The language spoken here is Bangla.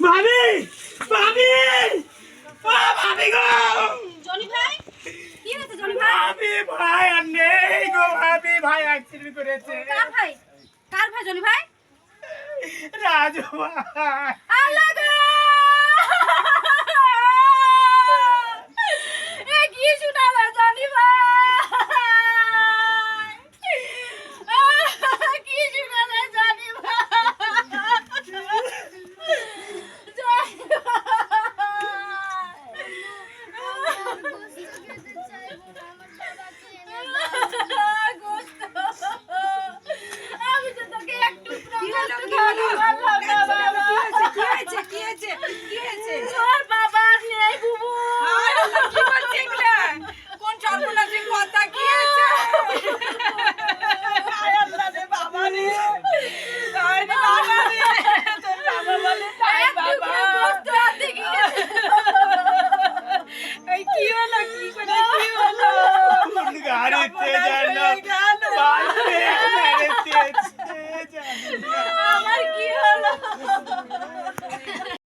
ভাবি ভাবি ভাবি গো জনি ভাই কি হয়েছে জনি ভাই? ভাবি ভাই আর নেই গো ভাবি ভাই অ্যাক্সিডেন্ট করেছে। কার ভাই? কার ভাই জনি ভাই? রাজু ভাই। আল্লাহ গো! এ কি শুনালে জনি ভাই? কি শুনালে জনি ভাই? জনি ভাই! গোস্ত। আমি তো তোকে একটু গোস্ত খাওয়াতে পারলাম না বাবা। ওর বাবা আর নেই বুবু। একটু করে গোস্ত হাতে গিয়েছে। গাড়িতে জানো বাসে গাড়িতে জানো